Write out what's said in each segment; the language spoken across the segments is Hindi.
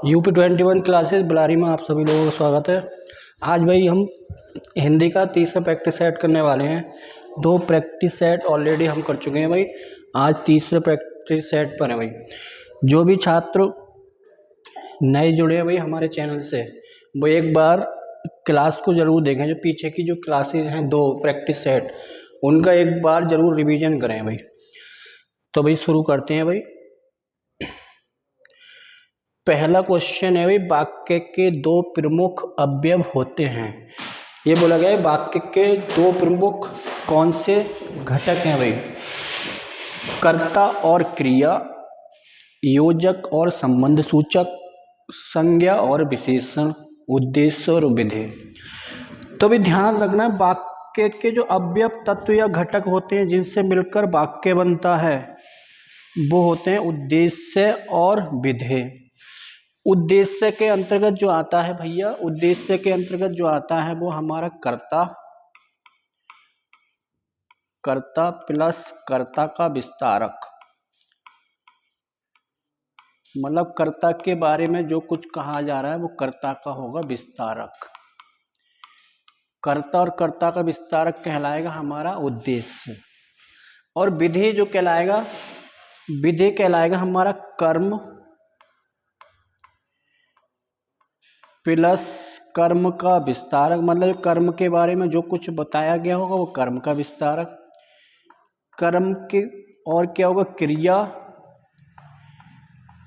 UP 21 क्लासेस बुलारी में आप सभी लोगों का स्वागत है। आज भाई हम हिंदी का तीसरा प्रैक्टिस सेट करने वाले हैं। 2 प्रैक्टिस सेट ऑलरेडी हम कर चुके हैं भाई। आज तीसरे प्रैक्टिस सेट पर है भाई। जो भी छात्र नए जुड़े हैं भाई हमारे चैनल से, वो एक बार क्लास को ज़रूर देखें। जो पीछे की जो क्लासेस हैं 2 प्रैक्टिस सेट, उनका एक बार ज़रूर रिवीजन करें भाई। तो भाई शुरू करते हैं भाई। पहला क्वेश्चन है भाई, वाक्य के 2 प्रमुख अवयव होते हैं। ये बोला गया है वाक्य के 2 प्रमुख कौन से घटक हैं भाई? कर्ता और क्रिया, योजक और संबंध सूचक, संज्ञा और विशेषण, उद्देश्य और विधेय। तो भी ध्यान रखना, वाक्य के जो अवयव तत्व या घटक होते हैं जिनसे मिलकर वाक्य बनता है, वो होते हैं उद्देश्य और विधेय। उद्देश्य के अंतर्गत जो आता है भैया, उद्देश्य के अंतर्गत जो आता है वो हमारा कर्ता प्लस कर्ता का विस्तारक। मतलब कर्ता के बारे में जो कुछ कहा जा रहा है वो कर्ता का होगा विस्तारक। कर्ता और कर्ता का विस्तारक कहलाएगा हमारा उद्देश्य। और विधेय जो कहलाएगा, विधेय कहलाएगा हमारा कर्म प्लस कर्म का विस्तारक। मतलब कर्म के बारे में जो कुछ बताया गया होगा वो कर्म का विस्तारक। कर्म के और क्या होगा, क्रिया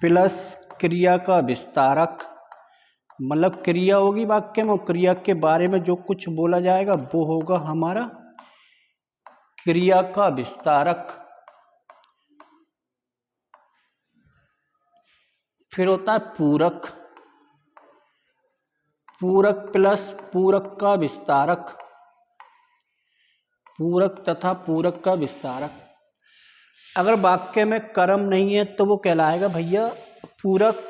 प्लस क्रिया का विस्तारक। मतलब क्रिया होगी वाक्य में, क्रिया के बारे में जो कुछ बोला जाएगा वो होगा हमारा क्रिया का विस्तारक। फिर होता है पूरक, पूरक प्लस पूरक का विस्तारक। पूरक तथा पूरक का विस्तारक। अगर वाक्य में कर्म नहीं है तो वो कहलाएगा भैया पूरक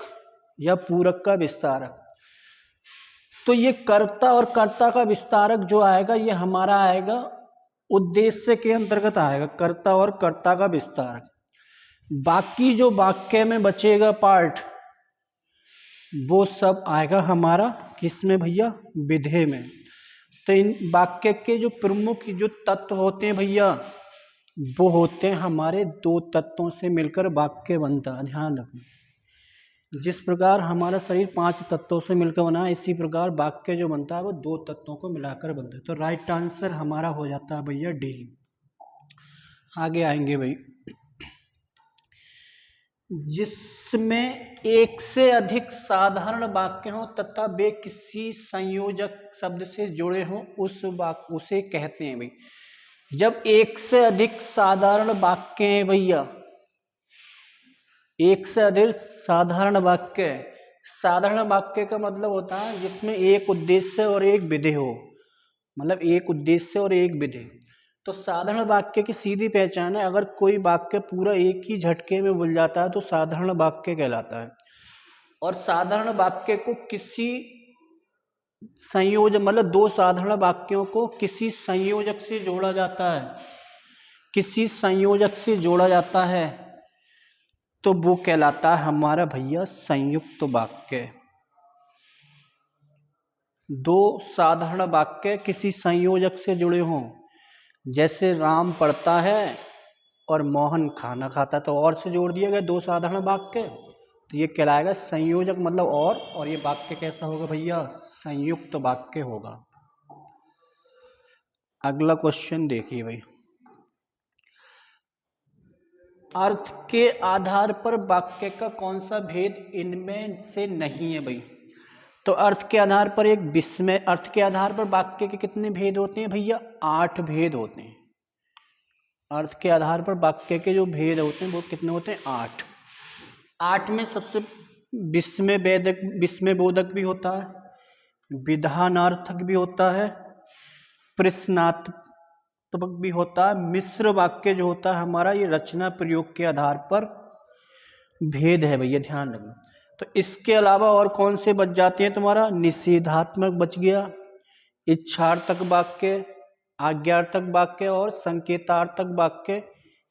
या पूरक का विस्तारक। तो ये कर्ता और कर्ता का विस्तारक जो आएगा ये हमारा आएगा उद्देश्य के अंतर्गत आएगा, कर्ता और कर्ता का विस्तारक। बाकी जो वाक्य में बचेगा पार्ट, वो सब आएगा हमारा किसमें भैया, विधेय में। तो इन वाक्य के जो प्रमुख जो तत्व होते हैं भैया, वो होते हैं हमारे 2 तत्वों से मिलकर वाक्य बनता है। ध्यान रखना, जिस प्रकार हमारा शरीर 5 तत्वों से मिलकर बना है, इसी प्रकार वाक्य जो बनता है वो 2 तत्वों को मिलाकर बनता है। तो राइट आंसर हमारा हो जाता है भैया डी। आगे आएंगे भाई, जिसमें एक से अधिक साधारण वाक्य हो तथा वे किसी संयोजक शब्द से जुड़े हों, उस वाक्य उसे कहते हैं भाई। जब एक से अधिक साधारण वाक्य हैं भैया, एक से अधिक साधारण वाक्य, साधारण वाक्य का मतलब होता है जिसमें एक उद्देश्य और एक विधेय हो। मतलब एक उद्देश्य और एक विधेय। तो साधारण वाक्य की सीधी पहचान है, अगर कोई वाक्य पूरा एक ही झटके में बोल जाता है तो साधारण वाक्य कहलाता है। और साधारण वाक्य को किसी संयोजक, मतलब 2 साधारण वाक्यों को किसी संयोजक से जोड़ा जाता है, किसी संयोजक से जोड़ा जाता है तो वो कहलाता है हमारा भैया संयुक्त वाक्य। 2 साधारण वाक्य किसी संयोजक से जुड़े हों, जैसे राम पढ़ता है और मोहन खाना खाता, तो और से जोड़ दिया गया 2 साधारण वाक्य, तो ये कहलाएगा संयोजक। मतलब और ये वाक्य कैसा होगा भैया, संयुक्त वाक्य होगा। अगला क्वेश्चन देखिए भाई, अर्थ के आधार पर वाक्य का कौन सा भेद इनमें से नहीं है भाई? तो अर्थ के आधार पर एक विस्मय, अर्थ के आधार पर वाक्य के कितने भेद होते हैं भैया? 8 भेद होते हैं। अर्थ के आधार पर वाक्य के जो भेद होते हैं वो कितने होते हैं? 8। 8 में सबसे विस्मय बोधक भी होता है, विधानार्थक भी होता है, प्रश्नार्थक भी होता है, मिश्र वाक्य जो होता है हमारा, ये रचना प्रयोग के आधार पर भेद है भैया, ध्यान रखना। तो इसके अलावा और कौन से बच जाते हैं तुम्हारा? निषेधात्मक बच गया, इच्छार्थक वाक्य, आज्ञार्थक वाक्य और संकेतार्थक वाक्य।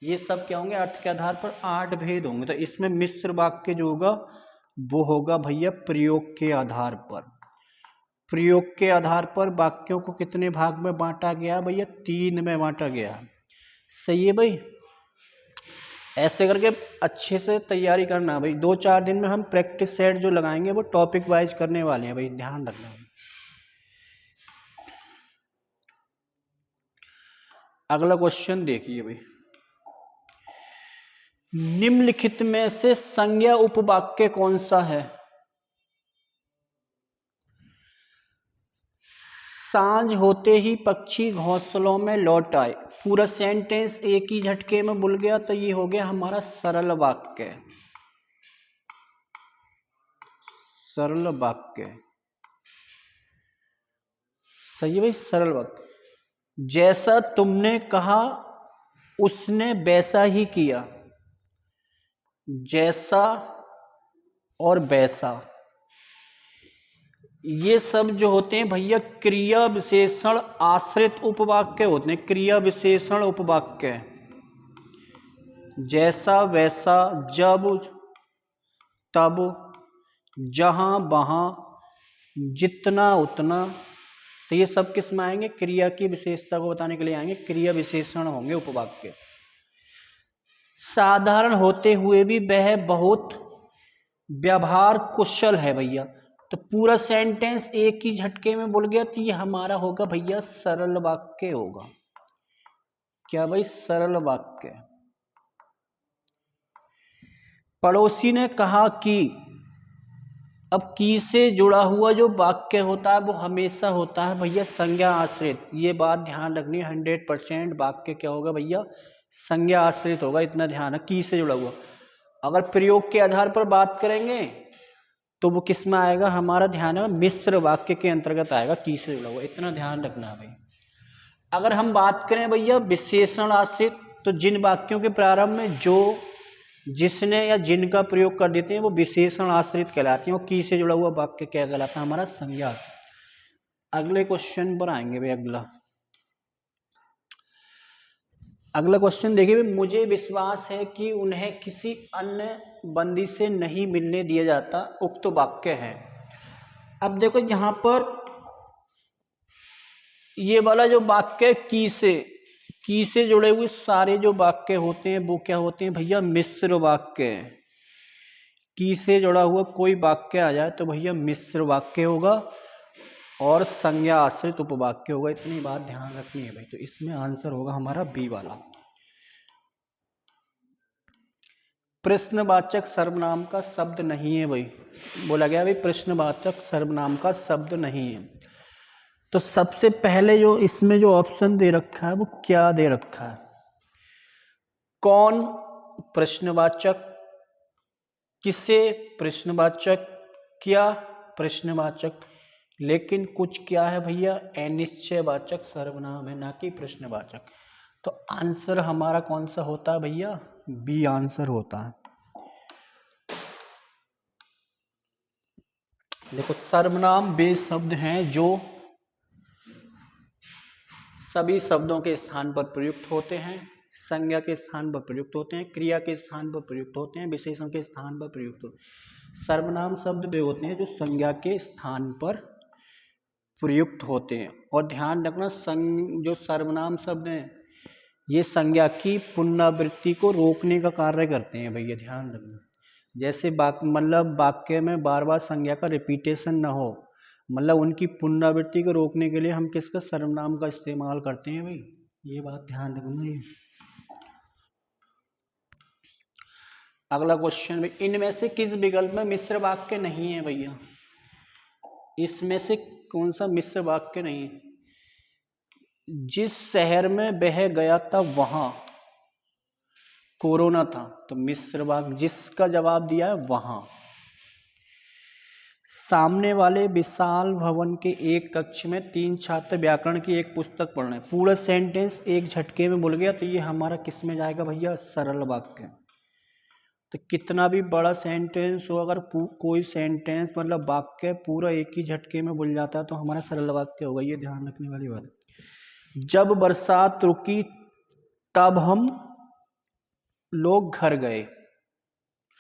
ये सब क्या होंगे? अर्थ के आधार पर 8 भेद होंगे। तो इसमें मिश्र वाक्य जो होगा वो होगा भैया प्रयोग के आधार पर। प्रयोग के आधार पर वाक्यों को कितने भाग में बांटा गया भैया? 3 में बांटा गया। सही है भाई। ऐसे करके अच्छे से तैयारी करना भाई। 2-4 दिन में हम प्रैक्टिस सेट जो लगाएंगे वो टॉपिक वाइज करने वाले हैं भाई, ध्यान रखना। अगला क्वेश्चन देखिए भाई, निम्नलिखित में से संज्ञा उपवाक्य कौन सा है? सांझ होते ही पक्षी घोंसलों में लौट आए। पूरा सेंटेंस एक ही झटके में बोल गया तो ये हो गया हमारा सरल वाक्य। सरल वाक्य सही है भाई, सरल वाक्य। जैसा तुमने कहा उसने वैसा ही किया। जैसा और वैसा ये सब जो होते हैं भैया क्रिया विशेषण आश्रित उपवाक्य होते हैं। क्रिया विशेषण उपवाक्य, जैसा वैसा, जब तब, जहां वहां, जितना उतना, तो ये सब किस में आएंगे? क्रिया की विशेषता को बताने के लिए आएंगे, क्रिया विशेषण होंगे उपवाक्य। साधारण होते हुए भी वह बहुत व्यवहार कुशल है भैया। तो पूरा सेंटेंस एक ही झटके में बोल गया तो ये हमारा होगा भैया सरल वाक्य होगा। क्या भाई? सरल वाक्य। पड़ोसी ने कहा कि, अब की से जुड़ा हुआ जो वाक्य होता है वो हमेशा होता है भैया संज्ञा आश्रित। ये बात ध्यान रखनी है, 100% वाक्य क्या होगा भैया? संज्ञा आश्रित होगा, इतना ध्यान है। की से जुड़ा हुआ। अगर प्रयोग के आधार पर बात करेंगे तो वो किस में आएगा? हमारा ध्यान है मिश्र वाक्य के अंतर्गत आएगा, की से जुड़ा हुआ, इतना ध्यान रखना है भाई। अगर हम बात करें भैया विशेषण आश्रित, तो जिन वाक्यों के प्रारंभ में जो, जिसने या जिनका प्रयोग कर देते हैं वो विशेषण आश्रित कहलाते हैं, और की से जुड़ा हुआ वाक्य क्या कहलाता है? हमारा संज्ञा। अगले क्वेश्चन पर आएंगे भाई। अगला क्वेश्चन देखिए, मुझे विश्वास है कि उन्हें किसी अन्य बंदी से नहीं मिलने दिया जाता, उक्त वाक्य है। अब देखो यहां पर ये वाला जो वाक्य की से जुड़े हुए सारे जो वाक्य होते हैं वो क्या होते हैं भैया? मिश्र वाक्य। की से जुड़ा हुआ कोई वाक्य आ जाए तो भैया मिश्र वाक्य होगा और संज्ञा आश्रित उपवाक्य होगा। इतनी बात ध्यान रखनी है भाई। तो इसमें आंसर होगा हमारा बी वाला। प्रश्नवाचक सर्वनाम का शब्द नहीं है भाई, बोला गया भाई प्रश्नवाचक सर्वनाम का शब्द नहीं है। तो सबसे पहले जो इसमें जो ऑप्शन दे रखा है वो क्या दे रखा है? कौन प्रश्नवाचक, किसे प्रश्नवाचक, क्या प्रश्नवाचक। लेकिन कुछ क्या है भैया? अनिश्चयवाचक सर्वनाम है, ना कि प्रश्नवाचक। तो आंसर हमारा कौन सा होता है भैया? बी आंसर होता है। देखो सर्वनाम वे शब्द हैं जो सभी शब्दों के स्थान पर प्रयुक्त होते हैं, संज्ञा के स्थान पर प्रयुक्त होते हैं, क्रिया के स्थान पर प्रयुक्त होते हैं, विशेषण के स्थान पर प्रयुक्त होते हैं। सर्वनाम शब्द वे होते हैं जो संज्ञा के स्थान पर प्रयुक्त होते हैं। और ध्यान रखना जो सर्वनाम शब्द हैं ये संज्ञा की पुनरावृत्ति को रोकने का कार्य करते हैं भैया, ध्यान रखना। जैसे मतलब वाक्य में बार बार संज्ञा का रिपीटेशन ना हो, मतलब उनकी पुनरावृत्ति को रोकने के लिए हम किसका? सर्वनाम का इस्तेमाल करते हैं भाई, ये बात ध्यान रखना। ये अगला क्वेश्चन भाई, इनमें से किस विकल्प में मिश्र वाक्य नहीं है भैया? इसमें से कौन सा मिश्र वाक्य नहीं है? जिस शहर में वह गया था वहां कोरोना था, तो मिश्र वाक्य जिसका जवाब दिया है वहां। सामने वाले विशाल भवन के एक कक्ष में 3 छात्र व्याकरण की एक पुस्तक पढ़ रहे हैं। पूरा सेंटेंस एक झटके में बोल गया तो ये हमारा किस में जाएगा भैया? सरल वाक्य। तो कितना भी बड़ा सेंटेंस हो, अगर कोई सेंटेंस मतलब वाक्य पूरा एक ही झटके में बोल जाता है तो हमारा सरल वाक्य होगा, ये ध्यान रखने वाली बात है। जब बरसात रुकी तब हम लोग घर गए।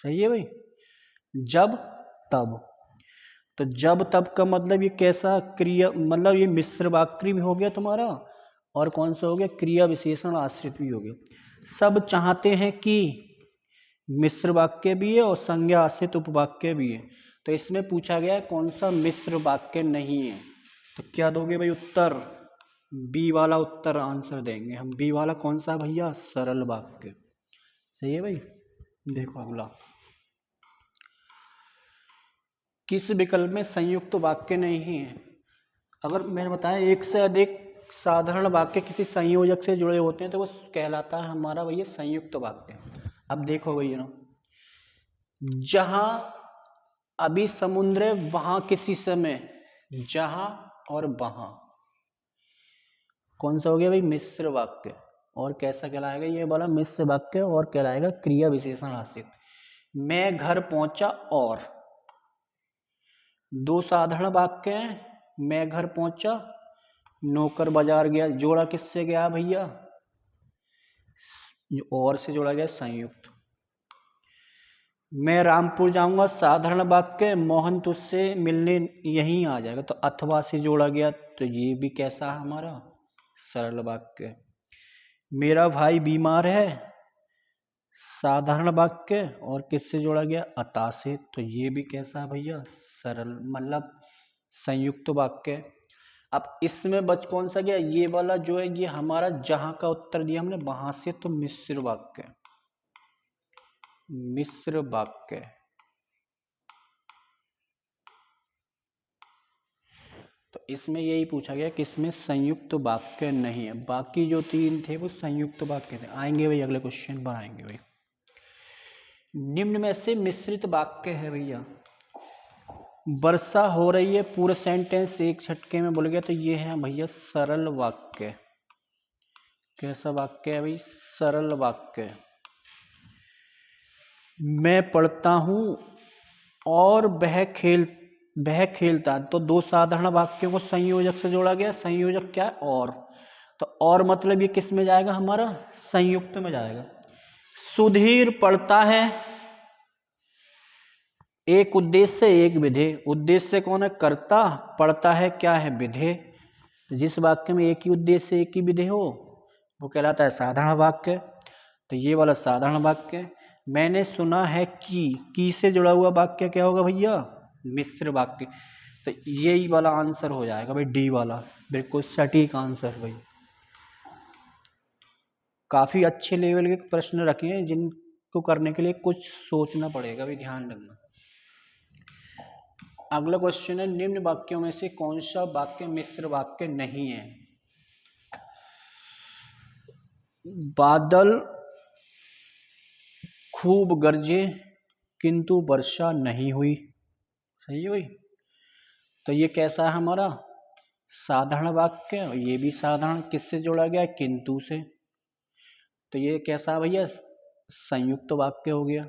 सही है भाई। जब तब। तो जब तब का मतलब ये कैसा क्रिया, मतलब ये मिश्र वाक्य भी हो गया तुम्हारा, और कौन सा हो गया, क्रिया विशेषण आश्रित भी हो गया। सब चाहते हैं कि, मिश्र वाक्य भी है और संज्ञा आश्रित उपवाक्य भी है। तो इसमें पूछा गया है कौन सा मिश्र वाक्य नहीं है, तो क्या दोगे भाई उत्तर, बी वाला उत्तर आंसर देंगे हम। बी वाला कौन सा भैया, सरल वाक्य। सही है भाई। देखो अगला, किस विकल्प में संयुक्त वाक्य नहीं है। अगर मैंने बताया एक से अधिक साधारण वाक्य किसी संयोजक से जुड़े होते हैं तो वो कहलाता है हमारा भैया संयुक्त वाक्य। अब देखो भैया ना, जहां अभी समुद्र है वहां किसी समय, जहां और वहां, कौन सा हो गया भाई, मिश्र वाक्य। और कैसा कहलाएगा ये वाला मिश्र वाक्य, और कहलाएगा क्रिया विशेषण आश्रित। मैं घर पहुंचा और, दो साधारण वाक्य हैं, मैं घर पहुंचा, नौकर बाजार गया, जोड़ा किससे गया भैया, और से जोड़ा गया संयुक्त। मैं रामपुर जाऊंगा, साधारण वाक्य, मोहन तुझसे मिलने यहीं आ जाएगा, तो अथवा से जोड़ा गया, तो ये भी कैसा है हमारा, सरल वाक्य। मेरा भाई बीमार है, साधारण वाक्य, और किससे जोड़ा गया, अतः से, तो ये भी कैसा है भैया, सरल मतलब संयुक्त वाक्य। अब इसमें बच कौन सा गया, ये वाला जो है ये हमारा जहां का उत्तर दिया हमने वहां से, तो मिश्र वाक्य, मिश्र वाक्य। तो इसमें यही पूछा गया कि इसमें संयुक्त वाक्य नहीं है, बाकी जो तीन थे वो संयुक्त वाक्य थे। आएंगे भाई अगले क्वेश्चन पर आएंगे भाई। निम्न में से मिश्रित वाक्य है भैया, वर्षा हो रही है, पूरा सेंटेंस एक झटके में बोल गया, तो ये है भैया सरल वाक्य। कैसा वाक्य है भाई, सरल वाक्य। मैं पढ़ता हूं और वह खेलता है, तो दो साधारण वाक्यों को संयोजक से जोड़ा गया, संयोजक क्या है, और, तो और मतलब ये किस में जाएगा हमारा, संयुक्त में जाएगा। सुधीर पढ़ता है, एक उद्देश्य एक विधेय, उद्देश्य कौन है, कर्ता, पढ़ता है क्या है, विधेय। तो जिस वाक्य में एक ही उद्देश्य एक ही विधेय हो वो कहलाता है साधारण वाक्य, तो ये वाला साधारण वाक्य। मैंने सुना है कि से जुड़ा हुआ वाक्य क्या होगा भैया, मिश्र वाक्य। तो यही वाला आंसर हो जाएगा भाई, डी वाला, बिल्कुल सटीक आंसर भाई। काफी अच्छे लेवल के प्रश्न रखे हैं जिनको करने के लिए कुछ सोचना पड़ेगा भी, ध्यान रखना। अगला क्वेश्चन है, निम्न वाक्यों में से कौन सा वाक्य मिश्र वाक्य नहीं है। बादल खूब गरजे किंतु वर्षा नहीं हुई, सही है भाई। तो ये कैसा है हमारा, साधारण वाक्य, और ये भी साधारण, किससे जोड़ा गया है, किंतु से। तो ये कैसा है भैया, संयुक्त वाक्य हो गया।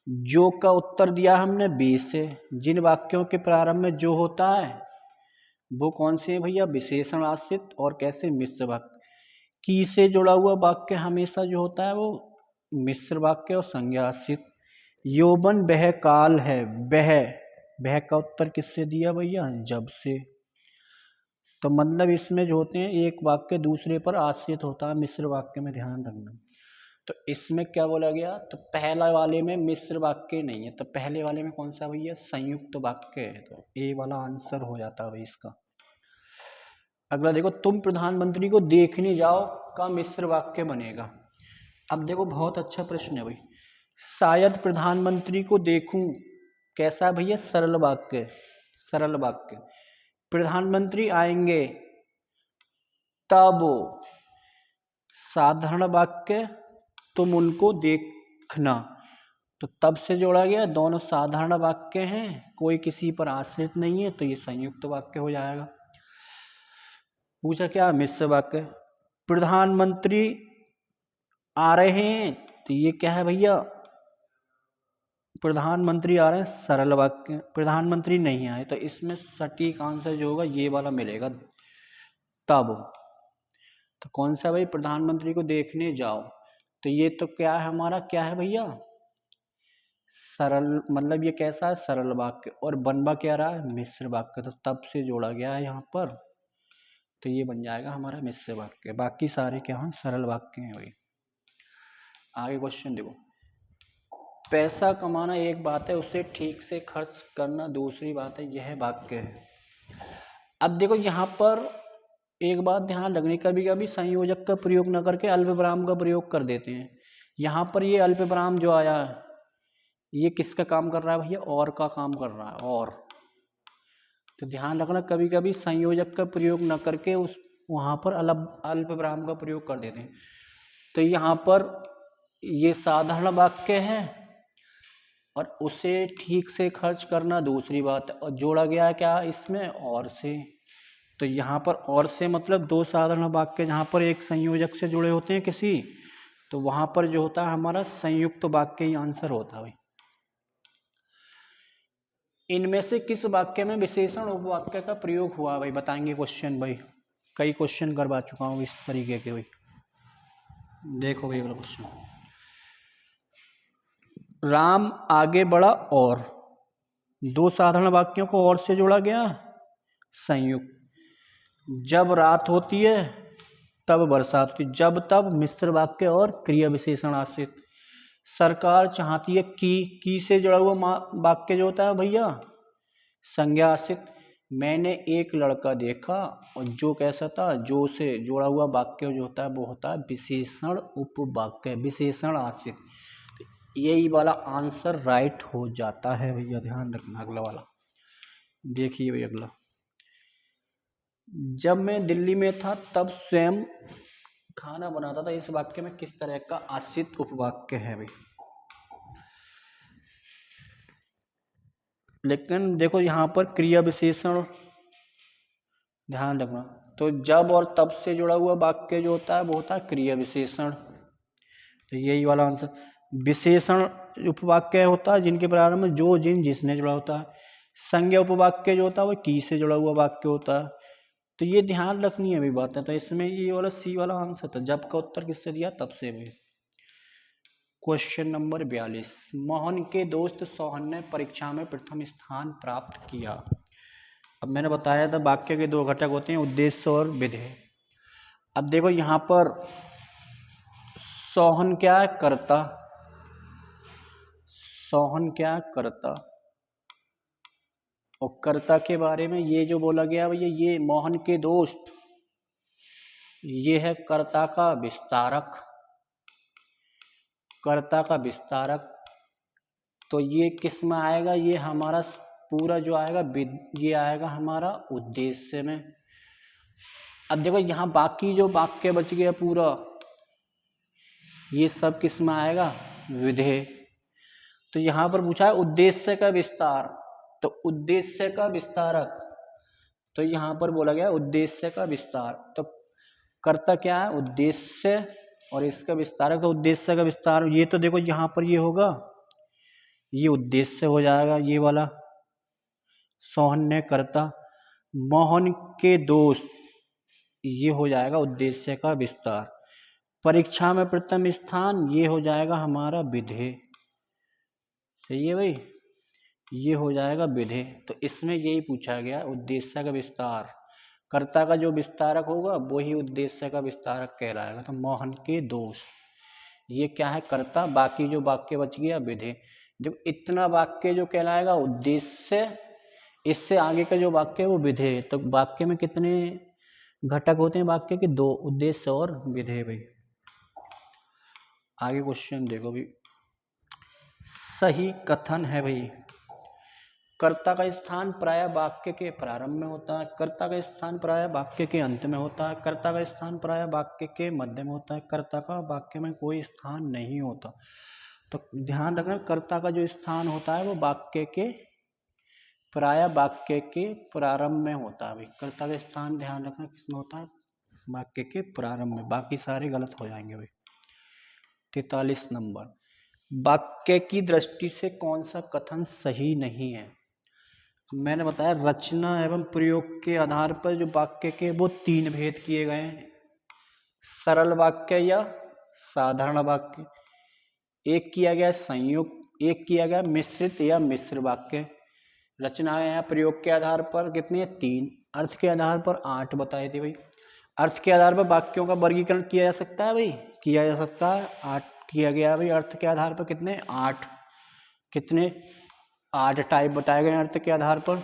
जो का उत्तर दिया हमने बी से। जिन वाक्यों के प्रारंभ में जो होता है वो कौन से है भैया, विशेषण आश्रित, और कैसे, मिश्र वाक्य। की से जुड़ा हुआ वाक्य हमेशा जो होता है वो मिश्र वाक्य और संज्ञा आश्रित। यौवन वह काल है, वह का उत्तर किससे दिया भैया, जब से। तो मतलब इसमें जो होते हैं एक वाक्य दूसरे पर आश्रित होता है मिश्र वाक्य में, ध्यान रखना। तो इसमें क्या बोला गया, तो पहला वाले में मिश्र वाक्य नहीं है, तो पहले वाले में कौन सा भैया, संयुक्त वाक्य है, तो ए वाला आंसर हो जाता है भाई इसका। अगला देखो, तुम प्रधानमंत्री को देखने जाओ का मिश्र वाक्य बनेगा। अब देखो बहुत अच्छा प्रश्न है भाई। शायद प्रधानमंत्री को देखूं, कैसा भैया, सरल वाक्य, सरल वाक्य। प्रधानमंत्री आएंगे तब, साधारण वाक्य, तुम उनको देखना, तो तब से जोड़ा गया, दोनों साधारण वाक्य हैं, कोई किसी पर आश्रित नहीं है, तो ये संयुक्त वाक्य हो जाएगा। पूछा क्या, मिश्र वाक्य। प्रधानमंत्री आ रहे हैं, तो ये क्या है भैया, प्रधानमंत्री आ रहे हैं, सरल वाक्य। प्रधानमंत्री नहीं आए, तो इसमें सटीक आंसर जो होगा ये वाला मिलेगा, तब। तो कौन सा भाई, प्रधानमंत्री को देखने जाओ, तो ये तो क्या है हमारा, क्या है भैया, सरल मतलब ये कैसा है, सरल वाक्य, और बनवा क्या रहा है, मिश्र वाक्य, तो तब से जोड़ा गया है यहाँ पर, तो ये बन जाएगा हमारा मिश्र वाक्य। बाकी सारे क्या हैं, सरल वाक्य हैं भाई। आगे क्वेश्चन देखो, पैसा कमाना एक बात है, उसे ठीक से खर्च करना दूसरी बात है, यह वाक्य है। अब देखो यहाँ पर एक बात ध्यान रखनी, कभी कभी संयोजक का प्रयोग न करके अल्पविराम का प्रयोग कर देते हैं। यहाँ पर ये अल्पविराम जो आया है, ये किसका काम कर रहा है भैया, और का काम कर रहा है, और। तो ध्यान रखना, कभी कभी संयोजक का प्रयोग न करके उस वहाँ पर अल्पविराम का प्रयोग कर देते हैं। तो यहाँ पर ये साधारण वाक्य है, और उसे ठीक से खर्च करना दूसरी बात है, और जोड़ा गया है क्या इसमें, और से। तो यहाँ पर और से मतलब दो साधारण वाक्य जहाँ पर एक संयोजक से जुड़े होते हैं किसी, तो वहाँ पर जो होता है हमारा संयुक्त वाक्य ही आंसर होता है भाई। इनमें से किस वाक्य में विशेषण उपवाक्य का प्रयोग हुआ भाई, बताएंगे क्वेश्चन भाई। कई क्वेश्चन करवा चुका हूँ इस तरीके के भाई। देखो भाई अगला क्वेश्चन, राम आगे बढ़ा, और दो साधारण वाक्यों को और से जोड़ा गया, संयुक्त। जब रात होती है तब बरसात होती, जब तब मिश्र वाक्य और क्रिया विशेषण आश्रित। सरकार चाहती है की से जुड़ा हुआ वाक्य जो होता है भैया, संज्ञा आश्रित। मैंने एक लड़का देखा, और जो कैसा था, जो से जुड़ा हुआ वाक्य जो होता है वो होता है विशेषण उपवाक्य, विशेषण आश्रित। यही वाला आंसर राइट हो जाता है भैया, ध्यान रखना। अगला वाला देखिए भैया, अगला, जब मैं दिल्ली में था तब स्वयं खाना बनाता था, इस वाक्य में किस तरह का आश्रित उपवाक्य है भाई। लेकिन देखो यहाँ पर क्रिया विशेषण ध्यान रखना, तो जब और तब से जुड़ा हुआ वाक्य जो होता है वो होता है क्रिया विशेषण। तो यही वाला आंसर। विशेषण उपवाक्य होता है जिनके प्रारंभ में जो जिन जिसने जुड़ा होता है। संज्ञा उपवाक्य जो होता है वो की से जुड़ा हुआ वाक्य होता है। तो ये ध्यान रखनी है अभी बातें। तो इसमें ये वाला सी वाला आंसर था, जब का उत्तर किससे दिया, तब से भी। क्वेश्चन नंबर 42, मोहन के दोस्त सोहन ने परीक्षा में प्रथम स्थान प्राप्त किया। अब मैंने बताया था वाक्य के दो घटक होते हैं, उद्देश्य और विधेय। अब देखो यहाँ पर सोहन क्या है, कर्ता। सोहन क्या है, कर्ता। और कर्ता के बारे में ये जो बोला गया भैया, ये मोहन के दोस्त, ये है कर्ता का विस्तारक। कर्ता का विस्तारक, तो ये किस में आएगा, ये हमारा पूरा जो आएगा ये आएगा हमारा उद्देश्य में। अब देखो यहाँ बाकी जो वाक्य बच गया पूरा, ये सब किस में आएगा, विधेय। तो यहाँ पर पूछा है उद्देश्य का विस्तार, तो उद्देश्य का विस्तारक, तो यहाँ पर बोला गया उद्देश्य का विस्तार। तो कर्ता क्या है, उद्देश्य, और इसका विस्तारक तो उद्देश्य का विस्तार। ये तो देखो यहाँ पर ये होगा, ये उद्देश्य हो जाएगा ये वाला। सोहन ने कर्ता, मोहन के दोस्त, ये हो जाएगा उद्देश्य का विस्तार। परीक्षा में प्रथम स्थान, ये हो जाएगा हमारा विधेय। सही है भाई, ये हो जाएगा विधेय। तो इसमें यही पूछा गया, उद्देश्य का विस्तार। कर्ता का जो विस्तारक होगा वही उद्देश्य का विस्तारक कहलाएगा। तो मोहन के दोस्त, ये क्या है, कर्ता। बाकी जो वाक्य बच गया विधेय। जब इतना वाक्य जो कहलाएगा उद्देश्य, इससे आगे का जो वाक्य है वो विधेय। तो वाक्य में कितने घटक होते हैं वाक्य के, दो, उद्देश्य और विधेय भाई। आगे क्वेश्चन देखो भाई, सही कथन है भाई, कर्ता का स्थान प्रायः वाक्य के प्रारंभ में होता है, कर्ता का स्थान प्रायः वाक्य के अंत में होता है, कर्ता का स्थान प्रायः वाक्य के मध्य में होता है, कर्ता का वाक्य में कोई स्थान नहीं होता। तो ध्यान रखना, कर्ता का जो स्थान होता है वो वाक्य के प्रायः वाक्य के प्रारंभ में होता है भाई। कर्ता का स्थान ध्यान रखना किसमें होता है, वाक्य के प्रारंभ में। बाकी सारे गलत हो जाएंगे भाई। 43 नंबर, वाक्य की दृष्टि से कौन सा कथन सही नहीं है। मैंने बताया रचना एवं प्रयोग के आधार पर जो वाक्य के वो तीन भेद किए गए हैं, सरल वाक्य या साधारण वाक्य। एक किया गया संयुक्त, एक किया गया मिश्रित या मिश्र वाक्य। रचना या प्रयोग के आधार पर कितने? 3। अर्थ के आधार पर 8 बताए थे भाई। अर्थ के आधार पर वाक्यों का वर्गीकरण किया जा सकता है भाई, किया जा सकता है। 8 किया गया भाई। अर्थ के आधार पर कितने? 8। कितने? 8 टाइप बताए गए अर्थ के आधार पर।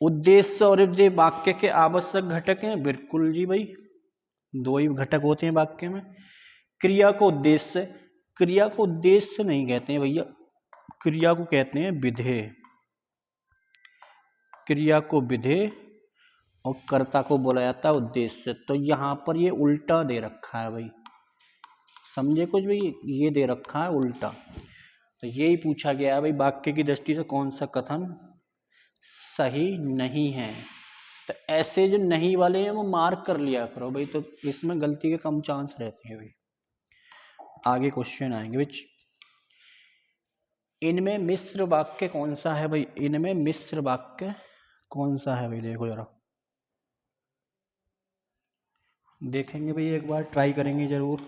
उद्देश्य और उपदेश वाक्य के आवश्यक घटक हैं, बिल्कुल जी भाई, 2 ही घटक होते हैं वाक्य में। क्रिया को उद्देश्य, क्रिया को उद्देश्य नहीं कहते हैं भैया, क्रिया को कहते हैं विधेय। क्रिया को विधेय और कर्ता को बोला जाता है उद्देश्य। तो यहाँ पर ये उल्टा दे रखा है भाई, समझे कुछ भाई? ये दे रखा है उल्टा। तो यही पूछा गया है भाई, वाक्य की दृष्टि से कौन सा कथन सही नहीं है। तो ऐसे जो नहीं वाले हैं वो मार्क कर लिया करो भाई, तो इसमें गलती के कम चांस रहते हैं भाई। आगे क्वेश्चन आएंगे विच इनमें मिश्र वाक्य कौन सा है भाई? इनमें मिश्र वाक्य कौन सा है भाई? देखो जरा, देखेंगे भाई, एक बार ट्राई करेंगे जरूर।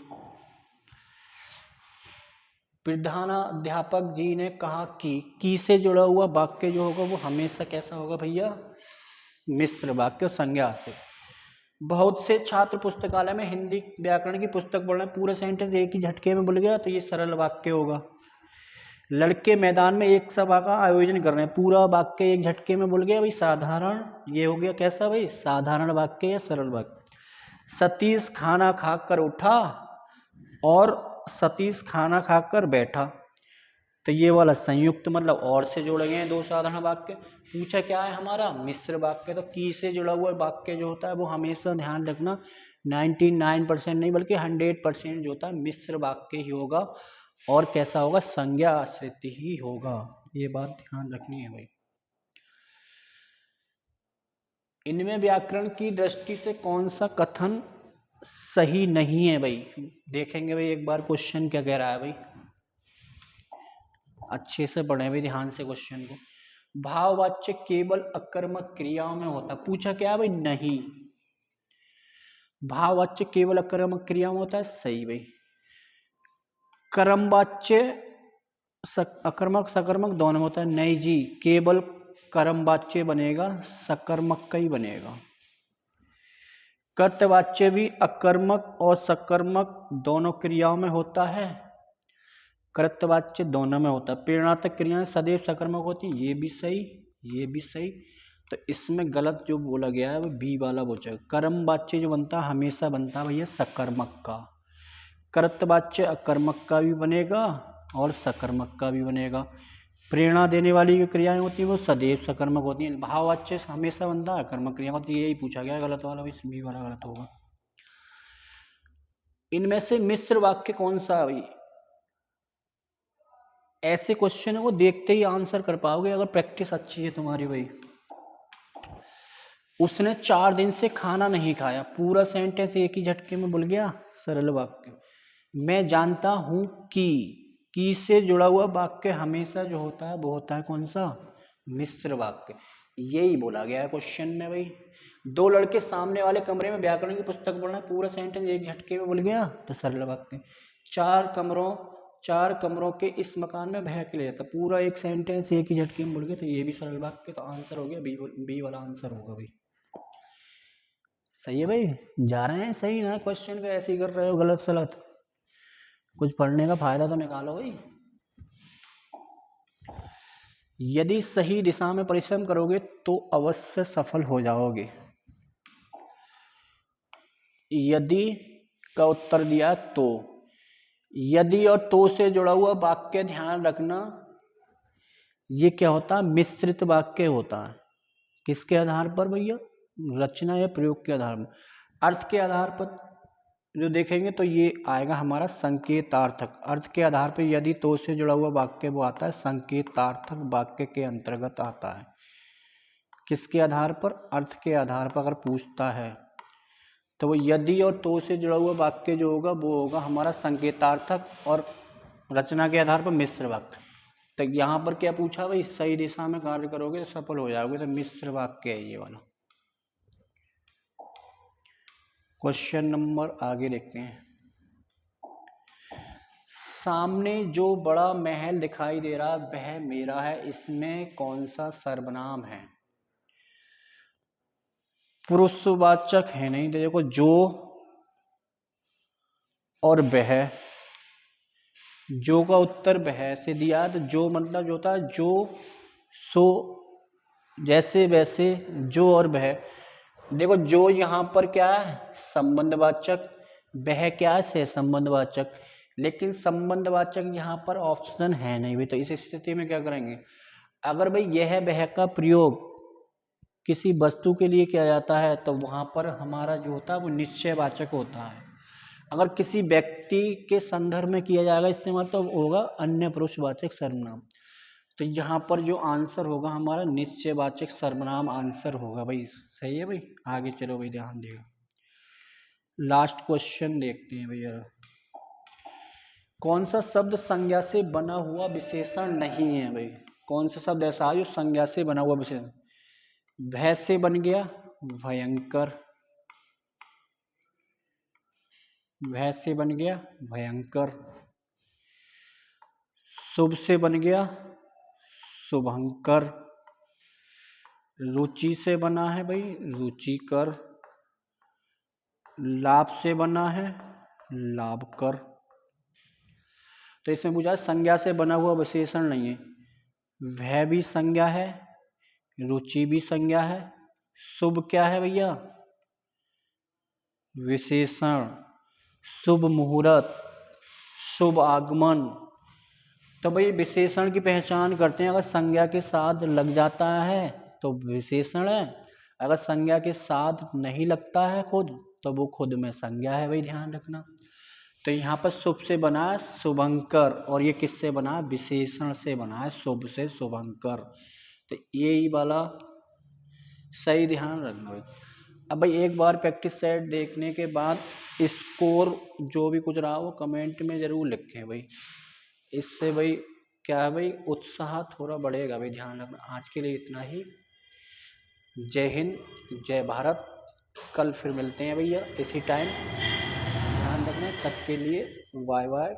प्रधानाध्यापक जी ने कहा कि की से जुड़ा हुआ वाक्य जो होगा वो हमेशा कैसा होगा भैया? मिश्र वाक्य संज्ञा से। बहुत से छात्र पुस्तकालय में हिंदी व्याकरण की पुस्तक पढ़ रहे हैं, पूरा सेंटेंस एक ही झटके में भूल गया तो ये सरल वाक्य होगा। लड़के मैदान में एक सभा का आयोजन कर रहे हैं, पूरा वाक्य एक झटके में भूल गया भाई, साधारण। ये हो गया कैसा भाई? साधारण वाक्य या सरल वाक्य। सतीश खाना खाकर उठा और सतीश खाना खाकर बैठा, तो ये वाला संयुक्त मतलब और से जोड़े गए हैं 2 साधारण वाक्य। पूछा क्या है हमारा? मिश्र वाक्य। तो की से जुड़ा हुआ वाक्य जो होता है वो हमेशा ध्यान रखना 99% नहीं बल्कि 100% जो होता है मिश्र वाक्य ही होगा। और कैसा होगा? संज्ञा आश्रित ही होगा। ये बात ध्यान रखनी है भाई। इनमें व्याकरण की दृष्टि से कौन सा कथन सही नहीं है भाई? देखेंगे भाई एक बार क्वेश्चन क्या कह रहा है भाई, अच्छे से पढ़े भाई ध्यान से क्वेश्चन को। भाववाच्य केवल अकर्मक क्रियाओं में होता। पूछा क्या है भाई? नहीं, भाववाच्य केवल अकर्मक क्रियाओं में होता है, सही भाई। कर्मवाच्य अकर्मक सकर्मक दोनों में होता है, नहीं जी, केवल कर्मवाच्य बनेगा, सकर्मक का ही बनेगा। कर्तवाच्य भी अकर्मक और सकर्मक दोनों क्रियाओं में होता है, कर्तवाच्य दोनों में होता है। प्रेरणात्मक क्रियाएं सदैव सकर्मक होती हैं, ये भी सही, ये भी सही। तो इसमें गलत जो बोला गया है वो बी वाला बोचा। कर्मवाच्य जो बनता है हमेशा बनता है भैया सकर्मक का, कर्तवाच्य अकर्मक का भी बनेगा और सकर्मक का भी बनेगा। प्रेरणा देने वाली जो क्रियाएं होती हैं वो सदैव सकर्मक होती हैं। भाववाच्य हमेशा बनता है अकर्मक क्रिया होती है, यही पूछा गया गलत वाला, बी वाला गलत होगा। इनमें से मिश्र वाक्य कौन सा है भाई? ऐसे क्वेश्चन को देखते ही आंसर कर पाओगे अगर प्रैक्टिस अच्छी है तुम्हारी भाई। उसने 4 दिन से खाना नहीं खाया, पूरा सेंटेंस एक ही झटके में भूल गया, सरल वाक्य। मैं जानता हूं कि की से जुड़ा हुआ वाक्य हमेशा जो होता है वो होता है कौन सा? मिश्र वाक्य। यही बोला गया है क्वेश्चन में भाई। 2 लड़के सामने वाले कमरे में व्याकरण की पुस्तक पढ़ रहे हैं, पूरा सेंटेंस एक झटके में भूल गया तो सरल वाक्य। 4 कमरों के इस मकान में भैया के ले जाता, पूरा एक सेंटेंस एक ही झटके में भूल गए तो ये भी सरल वाक्य। तो आंसर हो गया बी वाला आंसर होगा भाई। सही है भाई, जा रहे हैं सही ना? क्वेश्चन का ऐसे ही कर रहे हो गलत सलत, कुछ पढ़ने का फायदा तो निकालो भाई। यदि सही दिशा में परिश्रम करोगे तो अवश्य सफल हो जाओगे। यदि का उत्तर दिया तो, यदि और तो से जुड़ा हुआ वाक्य ध्यान रखना, ये क्या होता है? मिश्रित वाक्य होता है। किसके आधार पर भैया? रचना या प्रयोग के आधार पर। अर्थ के आधार पर जो देखेंगे तो ये आएगा हमारा संकेतार्थक। अर्थ के आधार पर यदि तो से जुड़ा हुआ वाक्य वो आता है संकेतार्थक वाक्य के अंतर्गत आता है। किसके आधार पर? अर्थ के आधार पर अगर पूछता है तो वो यदि और तो से जुड़ा हुआ वाक्य जो होगा वो होगा हमारा संकेतार्थक, और रचना के आधार पर मिश्र वाक्य। तो यहाँ पर क्या पूछा भाई? सही दिशा में कार्य करोगे तो सफल हो जाओगे, तो मिश्र वाक्य है ये वाला। क्वेश्चन नंबर आगे देखते हैं। सामने जो बड़ा महल दिखाई दे रहा है वह मेरा है, इसमें कौन सा सर्वनाम है? पुरुषवाचक है नहीं, देखो जो और वह, जो का उत्तर वह से दिया, तो जो मतलब जो होता है जो, सो, जैसे वैसे, जो और वह। देखो जो यहाँ पर क्या है संबंधवाचक, वह क्या है से संबंधवाचक, लेकिन संबंधवाचक यहाँ पर ऑप्शन है नहीं भी, तो इस स्थिति में क्या करेंगे? अगर भाई यह वह का प्रयोग किसी वस्तु के लिए किया जाता है तो वहाँ पर हमारा जो होता है वो निश्चयवाचक होता है। अगर किसी व्यक्ति के संदर्भ में किया जाएगा इस्तेमाल तो होगा अन्य पुरुषवाचक सर्वनाम। तो यहाँ पर जो आंसर होगा हमारा निश्चयवाचक सर्वनाम आंसर होगा भाई। सही है भाई, आगे चलो भाई, ध्यान देगा। लास्ट क्वेश्चन देखते हैं भैया। कौन सा शब्द संज्ञा से बना हुआ विशेषण नहीं है भाई? कौन सा शब्द ऐसा है जो संज्ञा से बना हुआ विशेषण? भय से बन गया भयंकर, भय से बन गया भयंकर। शुभ से बन गया शुभंकर। रुचि से बना है भाई रुचिकर। लाभ से बना है लाभकर। तो इसमें पूछा संज्ञा से बना हुआ विशेषण नहीं है। वह भी संज्ञा है, रुचि भी संज्ञा है, शुभ क्या है भैया? विशेषण। शुभ मुहूर्त, शुभ आगमन। तो भाई विशेषण की पहचान करते हैं, अगर संज्ञा के साथ लग जाता है तो विशेषण है, अगर संज्ञा के साथ नहीं लगता है खुद तो वो खुद में संज्ञा है भाई, ध्यान रखना। तो यहाँ पर शुभ से बना है शुभंकर, और ये किससे बना है? विशेषण से बना है, शुभ से शुभंकर। तो यही वाला सही ध्यान रखना भाई। अब भाई एक बार प्रैक्टिस सेट देखने के बाद स्कोर जो भी कुछ रहा वो कमेंट में ज़रूर लिखें भाई। इससे भाई क्या है भाई, उत्साह थोड़ा बढ़ेगा भाई, ध्यान रखना। आज के लिए इतना ही। जय हिंद, जय भारत। कल फिर मिलते हैं भैया इसी टाइम, ध्यान रखना। तब के लिए बाय बाय।